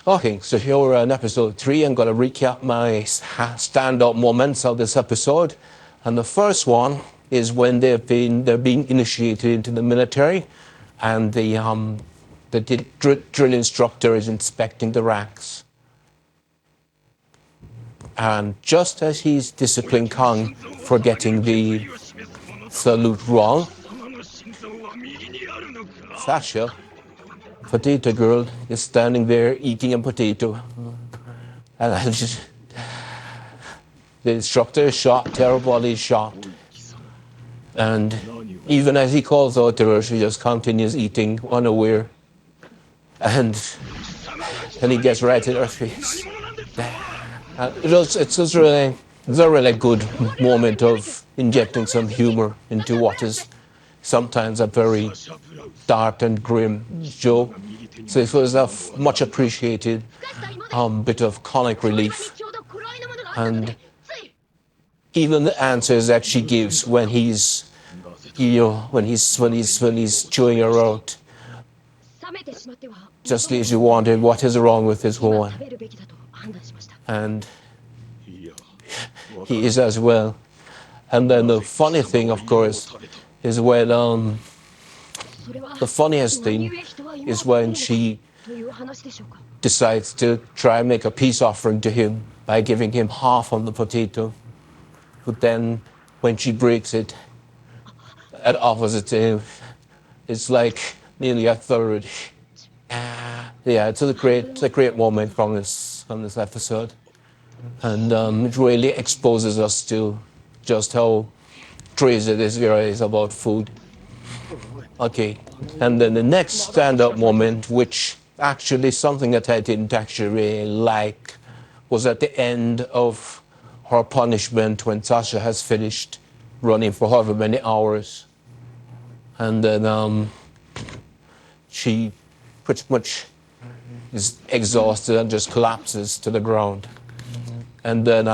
Okay, so here we're on episode 3. I'm going to recap my standout moments of this episode. And the first one is when they're being initiated into the military, and the drill instructor is inspecting the ranks. And just as he's disciplining Kang for getting the salute wrong, Sasha, potato girl, is standing there eating a potato. And the instructor is shot, terribly shot. And even as he calls out to her, she just continues eating, unaware. And then he gets right in her face. It's a really good moment of injecting some humor into what is sometimes a very dark and grim show. So it was a much appreciated bit of comic relief. And even the answers that she gives when he's chewing her out just leaves you wondering what is wrong with this woman. And he is as well. And then the funny thing, of course, is when the funniest thing is when she decides to try and make a peace offering to him by giving him half on the potato. But then when she breaks it at opposite to him, it's like nearly a third. Yeah, it's a great moment from this episode. And it really exposes us to just how crazy this era is about food. Okay, and then the next stand-up moment, which actually something that I didn't actually really like, was at the end of her punishment when Sasha has finished running for however many hours. And then she pretty much is exhausted and just collapses to the ground. And then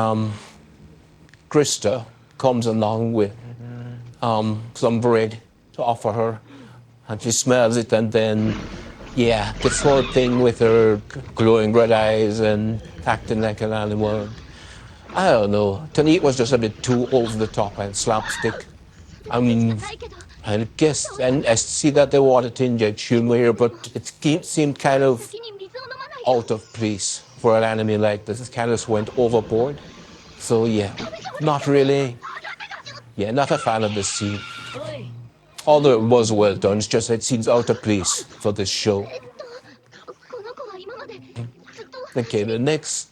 Krista comes along with some bread to offer her. And she smells it, and then, yeah, this whole thing with her glowing red eyes and acting like an animal. I don't know. To me, it was just a bit too over the top and slapstick. I mean, I guess, and I see that they wanted to inject humor here, but it seemed kind of out of place for an anime like this. It kind of went overboard. So yeah, not really. Yeah, not a fan of this scene. Although it was well done, it's just it seems out of place for this show. Okay, the next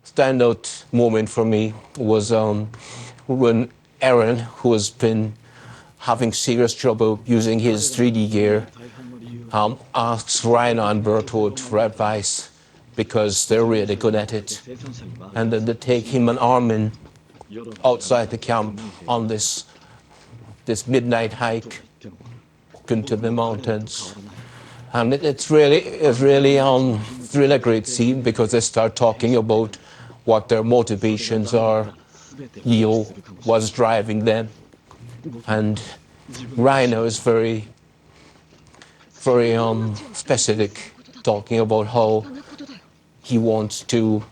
standout moment for me was when Eren, who has been having serious trouble using his 3D gear, asks Reiner and Bertolt for advice because they're really good at it. And then they take him and Armin outside the camp on this midnight hike into the mountains. And it's really a great scene because they start talking about what their motivations are, what's driving them. And Reiner is very specific, talking about how he wants to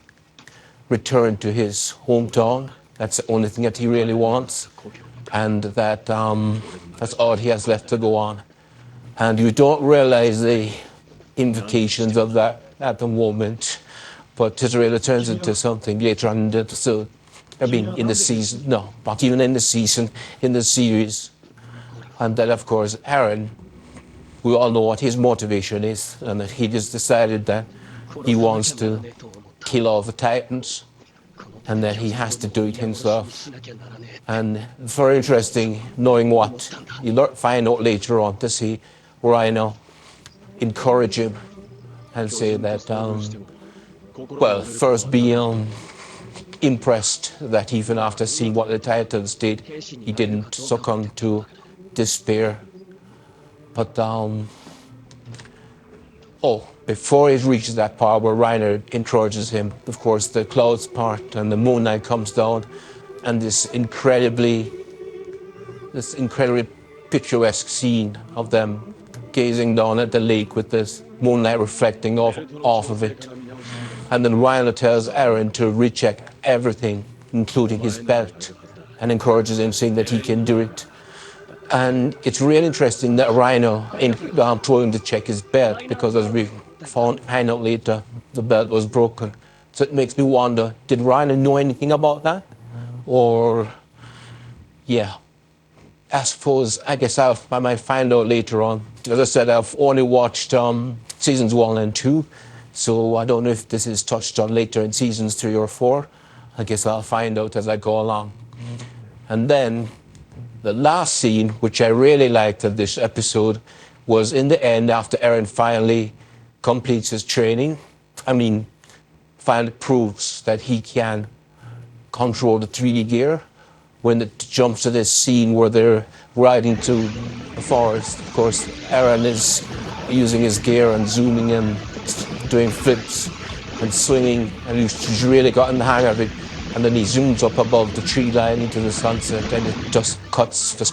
return to his hometown. That's the only thing that he really wants. And that that's all he has left to go on. And you don't realize the implications of that at the moment, but it really turns into something later on in the episode. I mean, in the season, no, not even in the season, in the series. And then, of course, Eren, we all know what his motivation is, and that he just decided that he wants to kill all the Titans, and that he has to do it himself. And it's very interesting knowing what you find out later on to see Reiner encourage him and say that, well, first be impressed that even after seeing what the Titans did, he didn't succumb to despair. But, before he reaches that part where Reiner encourages him, of course, the clouds part and the moonlight comes down, and this incredibly picturesque scene of them gazing down at the lake with this moonlight reflecting off of it. And then Rhino tells Aaron to recheck everything, including his belt, and encourages him, saying that he can do it. And it's really interesting that Rhino told him to check his belt, because as we find out later, the belt was broken. So it makes me wonder, did Rhino know anything about that? Or, yeah, I guess I might find out later on. As I said, I've only watched seasons 1 and 2, so I don't know if this is touched on later in seasons 3 or 4. I guess I'll find out as I go along. And then the last scene, which I really liked of this episode, was in the end, after Eren finally completes his training. Finally proves that he can control the 3D gear. When it jumps to this scene where they're riding to the forest, of course, Eren is using his gear and zooming in, doing flips and swinging, and he's really gotten the hang of it. And then he zooms up above the tree line into the sunset, and it just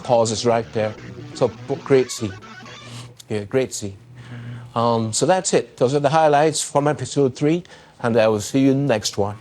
pauses right there. So great scene. Yeah, great scene. So that's it. Those are the highlights from episode 3, and I will see you in the next one.